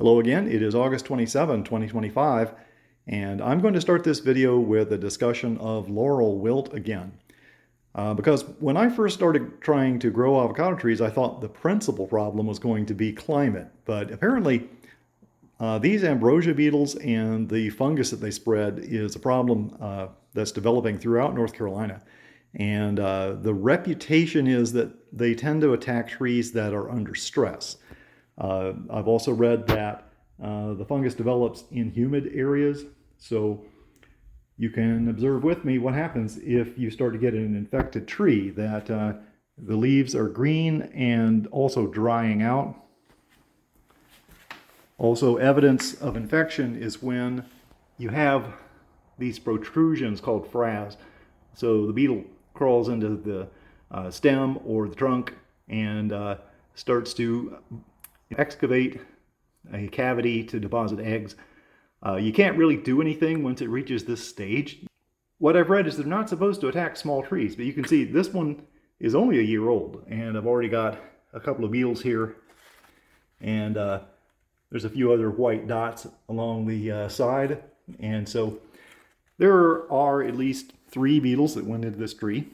Hello again, it is August 27, 2025, and I'm going to start this video with a discussion of Laurel Wilt again. Because when I first started trying to grow avocado trees, I thought the principal problem was going to be climate, but apparently these ambrosia beetles and the fungus that they spread is a problem that's developing throughout North Carolina. And the reputation is that they tend to attack trees that are under stress. I've also read that the fungus develops in humid areas, so you can observe with me what happens if you start to get an infected tree, that the leaves are green and also drying out. Also, evidence of infection is when you have these protrusions called frass. So the beetle crawls into the stem or the trunk and starts to excavate a cavity to deposit eggs. You can't really do anything once it reaches this stage. What I've read is they're not supposed to attack small trees, but you can see this one is only a year old, and I've already got a couple of beetles here, and there's a few other white dots along the side, and so there are at least 3 beetles that went into this tree.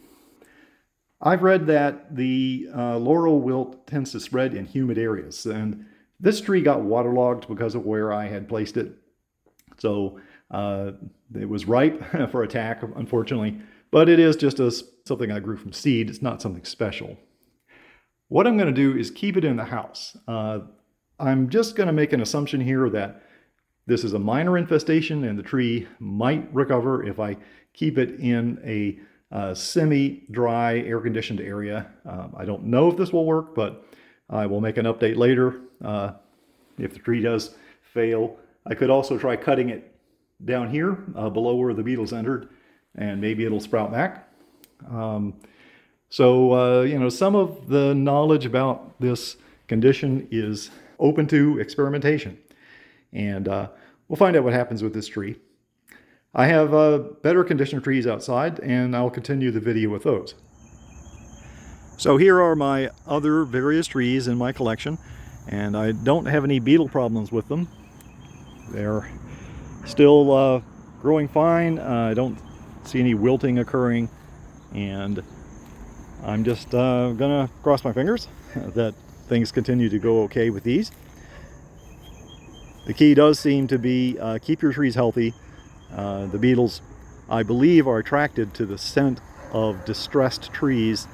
I've read that the laurel wilt tends to spread in humid areas, and this tree got waterlogged because of where I had placed it. So it was ripe for attack, unfortunately, but it is just something I grew from seed. It's not something special. What I'm going to do is keep it in the house. I'm just going to make an assumption here that this is a minor infestation and the tree might recover if I keep it in a semi-dry, air-conditioned area. I don't know if this will work, but I will make an update later if the tree does fail. I could also try cutting it down here below where the beetles entered, and maybe it'll sprout back. Some of the knowledge about this condition is open to experimentation, and we'll find out what happens with this tree. I have better conditioned trees outside, and I'll continue the video with those. So here are my other various trees in my collection, and I don't have any beetle problems with them. They're still growing fine. I don't see any wilting occurring, and I'm just gonna cross my fingers that things continue to go okay with these. The key does seem to be keep your trees healthy. The beetles, I believe, are attracted to the scent of distressed trees.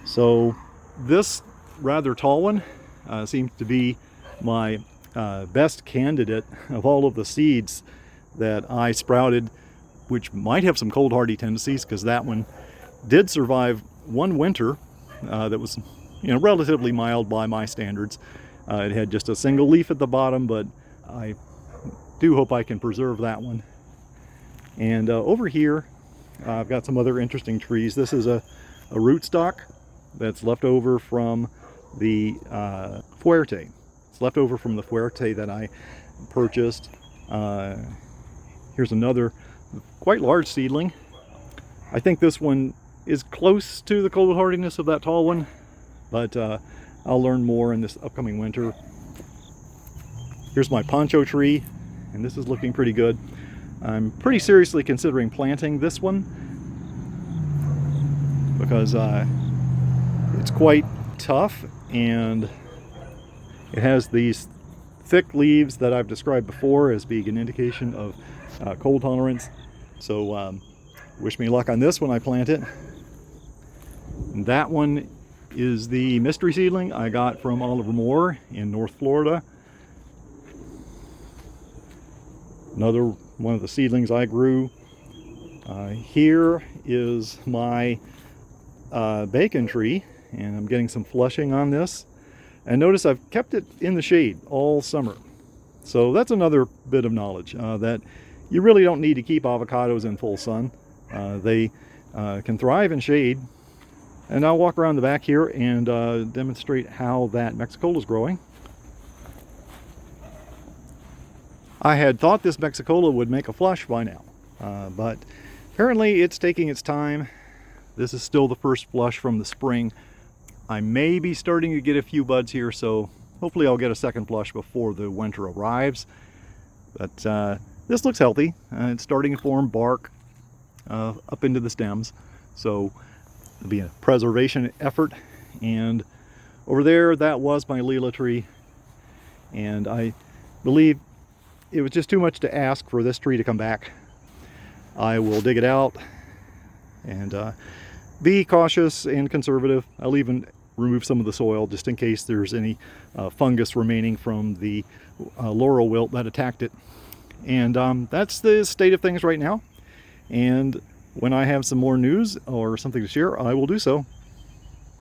So this rather tall one seems to be my best candidate of all of the seeds that I sprouted, which might have some cold hardy tendencies, because that one did survive one winter that was relatively mild by my standards. It had just a single leaf at the bottom, but I do hope I can preserve that one. And over here I've got some other interesting trees. This is a rootstock that's left over from the Fuerte. It's left over from the Fuerte that I purchased. Here's another quite large seedling. I think this one is close to the cold hardiness of that tall one, but I'll learn more in this upcoming winter. Here's my poncho tree, and this is looking pretty good. I'm pretty seriously considering planting this one because it's quite tough, and it has these thick leaves that I've described before as being an indication of cold tolerance. So wish me luck on this when I plant it. And that one is the mystery seedling I got from Oliver Moore in North Florida. Another one of the seedlings I grew. Here is my bacon tree, and I'm getting some flushing on this. And notice I've kept it in the shade all summer. So that's another bit of knowledge, that you really don't need to keep avocados in full sun. They can thrive in shade. And I'll walk around the back here and demonstrate how that Mexicola is growing. I had thought this Mexicola would make a flush by now, but apparently it's taking its time. This is still the first flush from the spring. I may be starting to get a few buds here, so hopefully I'll get a second flush before the winter arrives. But this looks healthy. It's starting to form bark up into the stems, so it'll be a preservation effort. And over there, that was my Lila tree, and I believe it was just too much to ask for this tree to come back. I will dig it out and be cautious and conservative. I'll even remove some of the soil just in case there's any fungus remaining from the Laurel Wilt that attacked it. And that's the state of things right now. And when I have some more news or something to share, I will do so.